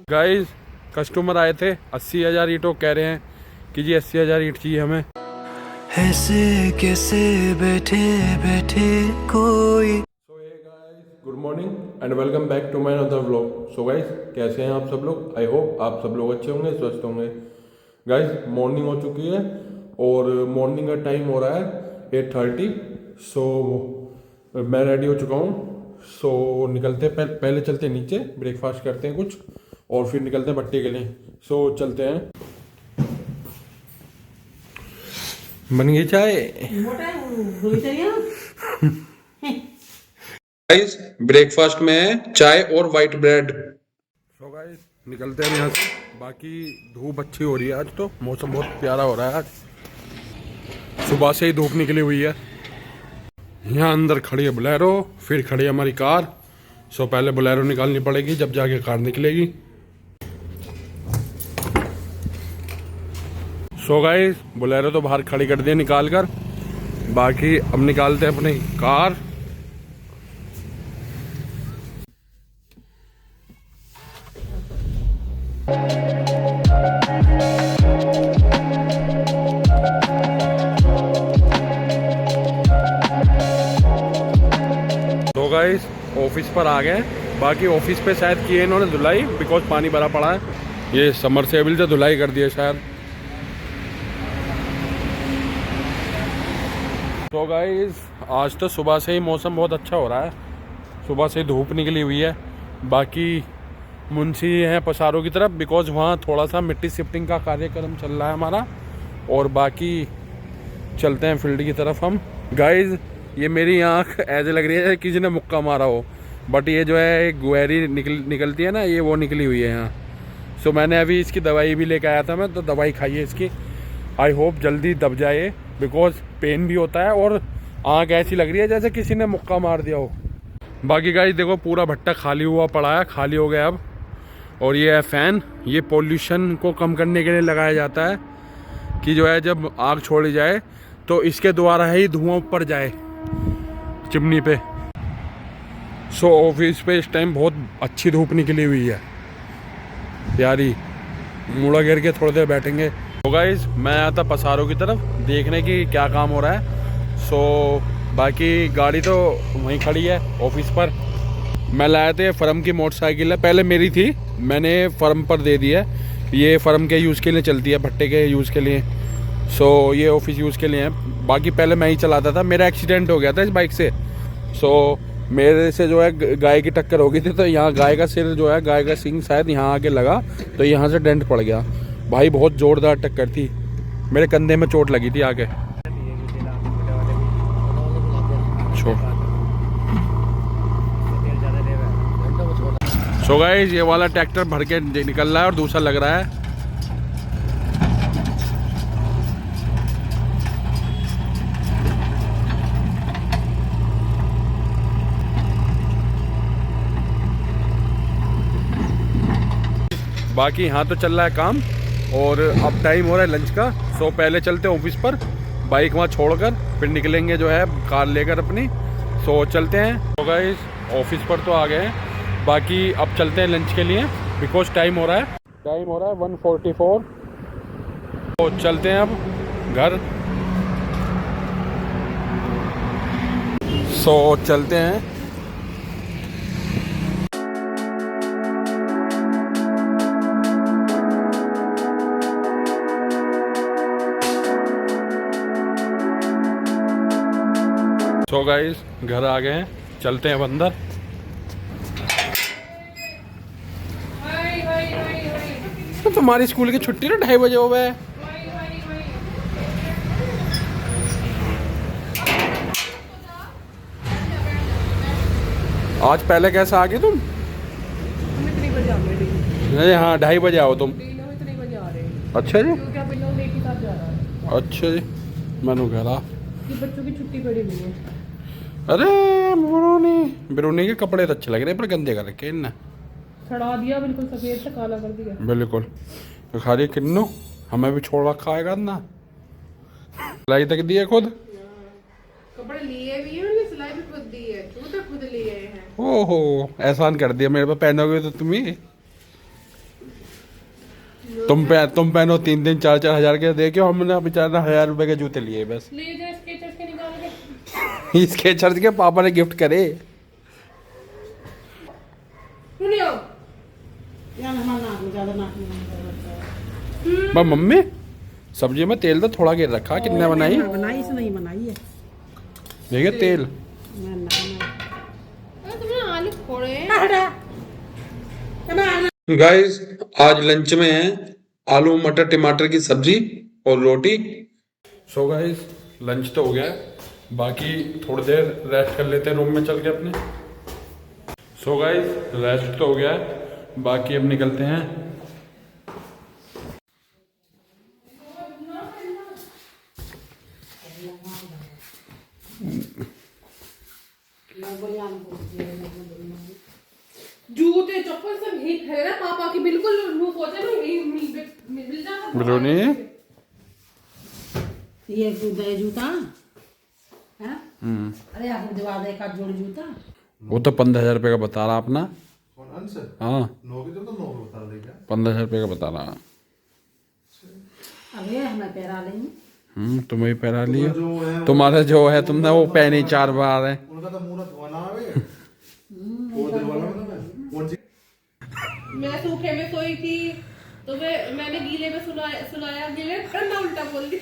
Guys customer आए थे 80,000 ईंटों, कह रहे हैं कि जी 80,000 ईंट चाहिए हमें। ऐसे कैसे बैठे बैठे कोई। So hey guys, good morning and welcome back to my another vlog. So guys, कैसे हैं आप सब लोग? आई होप आप सब लोग अच्छे होंगे, स्वस्थ होंगे। गाइस मॉर्निंग हो चुकी है और मॉर्निंग का टाइम हो रहा है 8:30। सो मैं रेडी हो चुका हूँ। सो निकलते हैं, पहले चलते हैं नीचे, ब्रेकफास्ट करते हैं कुछ और फिर निकलते हैं भट्टे के लिए। सो चलते हैं। बन गई चाय। गाइस ब्रेकफास्ट में है चाय और वाइट ब्रेड। सो गाइस निकलते हैं यहाँ से। बाकी धूप अच्छी हो रही है आज, तो मौसम बहुत प्यारा हो रहा है आज। सुबह से ही धूप निकली हुई है। यहाँ अंदर खड़ी है बोलेरो, फिर खड़ी है हमारी कार। सो पहले बोलेरो निकालनी पड़ेगी, जब जाके कार निकलेगी। सो गाइस बोलेरो तो बाहर खड़ी कर दी निकाल कर। बाकी अब निकालते हैं अपनी कार। तो गाइस ऑफिस पर आ गए। बाकी ऑफिस पे शायद किए इन्होंने धुलाई, बिकॉज पानी भरा पड़ा है। ये समरसेबिल से धुलाई कर दिए शायद। तो गाइस आज तो सुबह से ही मौसम बहुत अच्छा हो रहा है, सुबह से ही धूप निकली हुई है। बाकी मुंशी हैं पसारों की तरफ, बिकॉज वहाँ थोड़ा सा मिट्टी शिफ्टिंग का कार्यक्रम चल रहा है हमारा। और बाकी चलते हैं फील्ड की तरफ हम। गाइस ये मेरी आँख ऐसे लग रही है किसी ने मुक्का मारा हो, बट ये जो है एक गुएरी निकलती है ना, ये वो निकली हुई है यहाँ। सो मैंने अभी इसकी दवाई भी लेकर आया था मैं, तो दवाई खाई है इसकी। आई होप जल्दी दब जाए, बिकॉज पेन भी होता है और आँख ऐसी लग रही है जैसे किसी ने मुक्का मार दिया हो। बाकी गाइस देखो पूरा भट्टा खाली हुआ पड़ा है, खाली हो गया अब। और ये है फ़ैन, ये पोल्यूशन को कम करने के लिए लगाया जाता है कि जो है जब आग छोड़ी जाए तो इसके द्वारा ही धुआं ऊपर जाए चिमनी पे। सो ऑफिस पे इस टाइम बहुत अच्छी धूप निकली हुई है प्यारी। मुड़ा घेर के थोड़ी देर बैठेंगे। तो गाइस मैं आया था पसारों की तरफ देखने की क्या काम हो रहा है। सो बाकी गाड़ी तो वहीं खड़ी है ऑफिस पर। मैं लाया था फर्म की मोटरसाइकिल है, पहले मेरी थी, मैंने फर्म पर दे दी है। ये फर्म के यूज़ के लिए चलती है, भट्टे के यूज़ के लिए। सो ये ऑफिस यूज़ के लिए है। बाकी पहले मैं ही चलाता था, मेरा एक्सीडेंट हो गया था इस बाइक से। सो मेरे से जो है गाय की टक्कर हो गई थी, तो यहाँ गाय का सिर जो है, गाय का सिंग शायद यहाँ आके लगा, तो यहाँ से डेंट पड़ गया। भाई बहुत ज़ोरदार टक्कर थी, मेरे कंधे में चोट लगी थी आके। सो गाइस ये वाला ट्रैक्टर भर के निकल रहा है और दूसरा लग रहा है। बाकी यहाँ तो चल रहा है काम और अब टाइम हो रहा है लंच का। सो पहले चलते हैं ऑफिस पर, बाइक वहाँ छोड़कर फिर निकलेंगे जो है कार लेकर अपनी। सो चलते हैं। तो गाइस ऑफिस पर तो आ गए हैं, बाकी अब चलते हैं लंच के लिए, बिकॉज टाइम हो रहा है 1:44। तो चलते हैं अब घर। सो चलते हैं। सो गाइस घर आ गए हैं, चलते हैं अब अंदर। तो तुम्हारी स्कूल की छुट्टी ना 2:30 बजे हो गए। आज पहले कैसे आ गए तुम? नहीं हाँ 2:30 बजे आओ तुम। अच्छा जी, अच्छा जी, मैंने कह रहा बच्चों की छुट्टी पड़ी हुई है। अरे बिरूनी के कपड़े तो अच्छे लग रहे हैं, पर गंदे कर रखे इनने। छड़ा दिया बिल्कुल, सफेद से काला कर दिया बिल्कुल। तो खा रही किन्नू, हमें भी छोड़ रखा है ना, सिलाई तक दी है खुद। कपड़े लिए भी हैं, सिलाई भी खुद दी है, जूते खुद लिए हैं। ओहो एहसान कर दिया मेरे पे, पहनोगे तो तुम ही। तुम पहनो 3-4 हजार के दे के, हमने बेचारा 1000 रुपए के जूते लिए बस। ले जा स्केचर्स के निकाल के। इसके चर्च के पापा ने गिफ्ट करे। सुनियो मम्मी सब्जी में तेल तो थोड़ा गिर रखा, कितने बनाई? बनाई से नहीं बनाई है। देखिए तेल। तुमने आलू फोड़े गाइस आज लंच में है आलू मटर टमाटर की सब्जी और रोटी। सो गाइस लंच तो हो गया है, बाकी थोड़ी देर रेस्ट कर लेते हैं रूम में चल के अपने। सो गाइस रेस्ट तो हो गया है, बाकी अब निकलते हैं। जूते चप्पल सब यही खड़े ना पापा की, बिल्कुल मुंह पोछे ना यही मिल जाता। ब्रोनी ये जूता है? अरे आप दिवा दे का जोड़ जूता। वो तो 15,000 रुपये का बता रहा अपना। हाँ 15,000 रुपये का बता रहा। अरे हमें पैरा लेंगे। तुम्हें पहना लिया, तुम्हारा जो है तुमने वो पहनी 4 बार है। मैं सूखे में सोई थी तो मैंने गीले में सुलाया गीले ठंडा उल्टा बोल दी।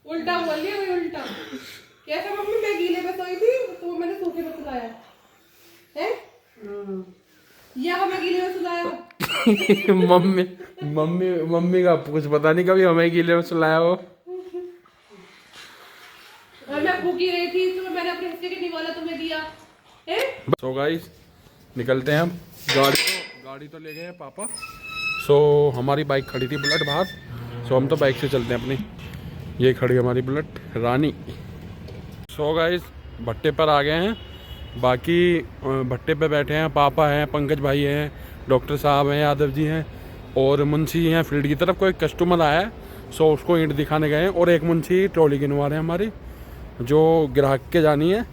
उल्टा बोल दिया मैं, उल्टा कैसा मम्मी? मैं गीले में सोई थी तो मैंने सूखे में सुलाया है, या हमें गीले में सुलाया? मम्मी का कुछ पता नहीं, कभी हमें गीले में सुलाया हो। और मैं भूखी रही थी तो मैंने अपने हिस्से के निवाला तुम्हें दिया है। सो गाइस निकलते हैं हम। गाड़ी तो ले गए हैं पापा। सो हमारी बाइक खड़ी थी बुलेट बाहर, सो हम तो बाइक से चलते हैं अपनी। ये खड़ी हमारी बुलेट रानी। सो गाइस भट्टे पर आ गए हैं, बाकी भट्टे पे बैठे हैं, पापा हैं, पंकज भाई हैं, डॉक्टर साहब हैं, यादव जी हैं और मुंशी हैं। फील्ड की तरफ कोई कस्टमर आया है, सो उसको ईंट दिखाने गए हैं और एक मुंशी ट्रॉली गिनवा रहे हैं हमारी, जो ग्राहक के जानी है।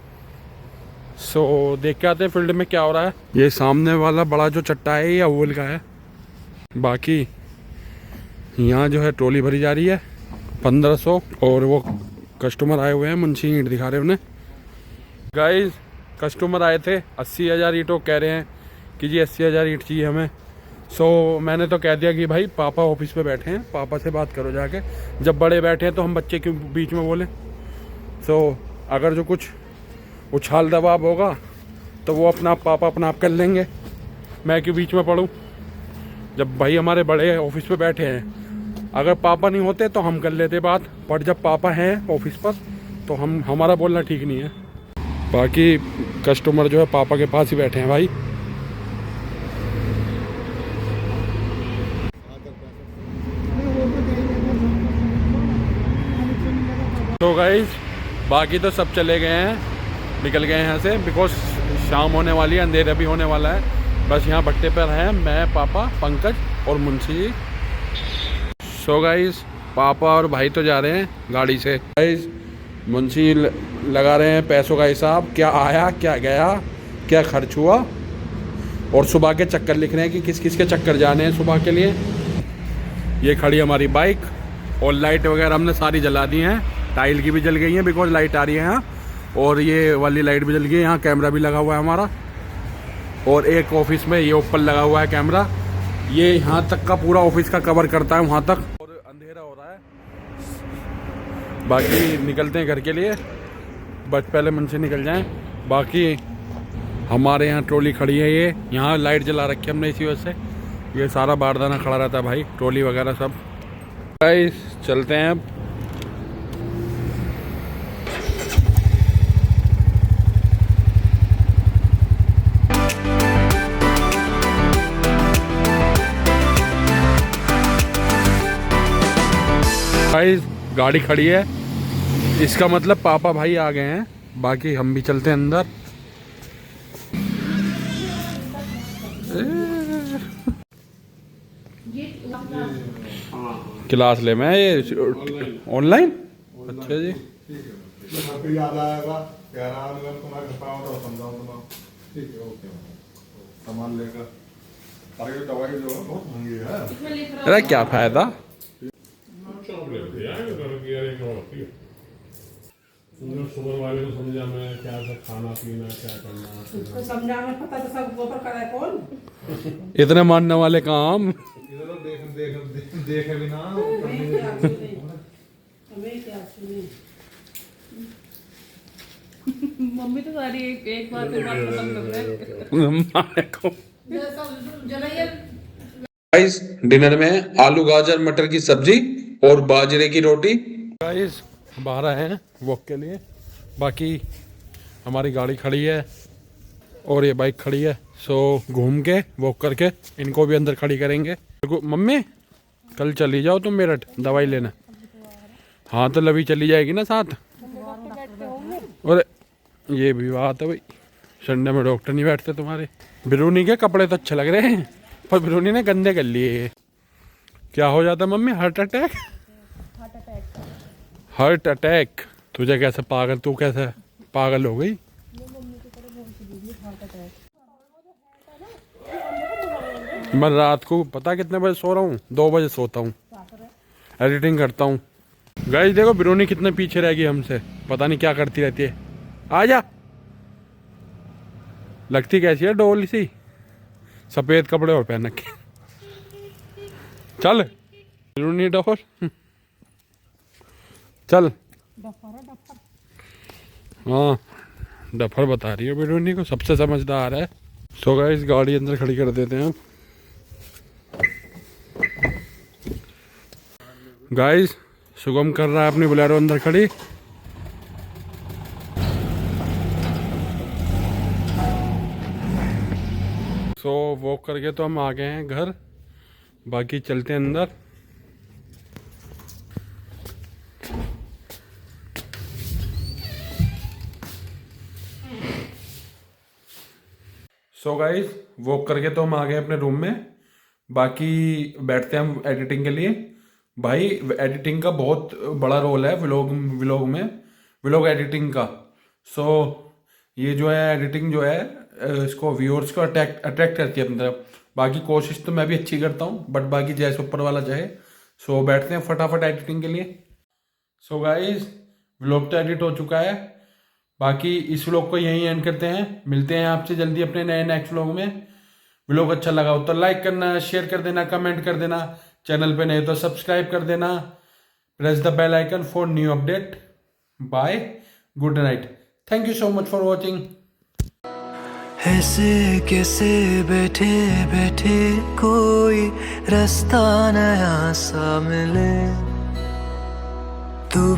सो देख के आते हैं फील्ड में क्या हो रहा है। ये सामने वाला बड़ा जो चट्टा है ये अव्वल का है। बाकी यहाँ जो है ट्रॉली भरी जा रही है 1500 और वो कस्टमर आए हुए हैं, मुंशी ईंट दिखा रहे हैं उन्हें। गाइस कस्टमर आए थे 80,000 ईंटों, कह रहे हैं कि जी 80,000 ईंट चाहिए हमें। सो मैंने तो कह दिया कि भाई पापा ऑफिस पे बैठे हैं, पापा से बात करो जाके। जब बड़े बैठे हैं तो हम बच्चे क्यों बीच में बोलें। सो अगर जो कुछ उछाल दबाव होगा तो वो पापा अपना आप कर लेंगे, मैं क्यों बीच में पढ़ूं। जब भाई हमारे बड़े ऑफिस पे बैठे हैं, अगर पापा नहीं होते तो हम कर लेते बात, पर जब पापा हैं ऑफिस पर तो हमारा बोलना ठीक नहीं है। बाकी कस्टमर जो है पापा के पास ही बैठे हैं भाई। तो गाइस बाकी तो सब चले गए हैं, निकल गए हैं यहाँ से, बिकॉज शाम होने वाली है, अंधेरा भी होने वाला है। बस यहाँ भट्टे पर हैं मैं, पापा, पंकज और मुंशी जी। सो गाइस पापा और भाई तो जा रहे हैं गाड़ी से। गाइस मुंशी लगा रहे हैं पैसों का हिसाब, क्या आया क्या गया क्या खर्च हुआ, और सुबह के चक्कर लिख रहे हैं कि किस किस के चक्कर जाने हैं सुबह के लिए। ये खड़ी हमारी बाइक और लाइट वगैरह हमने सारी जला दी हैं, टाइल की भी जल गई हैं बिकॉज लाइट आ रही है यहाँ, और ये वाली लाइट भी जल गई है। यहाँ कैमरा भी लगा हुआ है हमारा, और एक ऑफिस में ये ऊपर लगा हुआ है कैमरा, ये यहाँ तक का पूरा ऑफिस का कवर करता है वहाँ तक। और अंधेरा हो रहा है, बाकी निकलते हैं घर के लिए, बस पहले मन से निकल जाएं। बाकी हमारे यहाँ ट्रॉली खड़ी है, ये यहाँ लाइट जला रखी है हमने इसी वजह से, ये सारा बारदाना खड़ा रहता है भाई, ट्रॉली वगैरह सब। गाइस चलते हैं अब। गाइस गाड़ी खड़ी है, इसका मतलब पापा भाई आ गए हैं, बाकी हम भी चलते हैं अंदर। क्लास ले मैं ये ऑनलाइन। अच्छा जी याद आएगा यार, तुम्हारे घर पर आओ तो समझाऊं तुम्हें। ठीक है ओके। सामान लेकर। अरे ये दवाई जो है बहुत महंगी है। इसमें लिख रहा अरे क्या फायदा। शुगर वाले को समझा मैं क्या सा खाना पीना क्या करना। उसको समझा में पता तो सब गोबर कराए कौन। इतने मानने वाले काम। इधर देखे भी ना। हमें क्या सुने। मम्मी तो सारी एक बार से बात खत्म कर रहे हैं। गाइस डिनर में आलू गाजर मटर की सब्जी और बाजरे की रोटी। गाइस बाहर आए हैं वॉक के लिए। बाकी हमारी गाड़ी खड़ी है और ये बाइक खड़ी है। सो घूम के वॉक करके इनको भी अंदर खड़ी करेंगे। मम्मी कल चली जाओ तुम मेरठ दवाई लेना। हाँ तो लवी चली जाएगी ना साथ। और ये भी बात है भाई, संडे में डॉक्टर नहीं बैठते तुम्हारे। बिरूनी के कपड़े तो अच्छे लग रहे हैं पर बिरूनी ने गंदे कर लिए। क्या हो जाता mummy? Heart attack. Heart attack. तुझे कैसे पागल, तू कैसे पागल हो गई? मैं रात को पता कितने बजे सो रहा हूँ? 2 बजे सोता हूँ, एडिटिंग करता हूँ। गाइस देखो बिरूनी कितने पीछे रह गई हमसे, पता नहीं क्या करती रहती है। आजा। लगती कैसी है डोल सी, सफेद कपड़े और पहन रखे। चल बिरूनी डोल चल। हाँ डफर बता रही है बिरूनी को, सबसे समझदार है। सो गाइस गाड़ी अंदर खड़ी कर देते हैं। गाइस शुभम कर रहा है अपनी बोलेरो अंदर खड़ी। सो वॉक करके तो हम आ गए हैं घर, बाकी चलते हैं अंदर। सो गाइस वॉक करके तो हम आ गए अपने रूम में, बाकी बैठते हैं हम एडिटिंग के लिए। भाई एडिटिंग का बहुत बड़ा रोल है व्लॉग में, व्लॉग एडिटिंग का। सो ये जो है एडिटिंग जो है इसको व्यूअर्स को अट्रैक्ट करती है अपनी तरफ। बाकी कोशिश तो मैं भी अच्छी करता हूँ, बट बाकी जैसे ऊपर वाला चाहे। सो बैठते हैं फटाफट एडिटिंग के लिए। सो गाइस व्लॉग तो एडिट हो चुका है, बाकी इस व्लॉग को यहीं एंड करते हैं। मिलते हैं आपसे जल्दी अपने नए नेक्स्ट व्लॉग में। व्लॉग अच्छा लगा हो तो लाइक करना, शेयर कर देना, कमेंट कर देना। चैनल पे नहीं तो सब्सक्राइब कर देना। Press the bell icon for new update. Bye, good night, thank you so much for watching. ऐसे कैसे बैठे बैठे कोई रास्ता नया सा मिले तू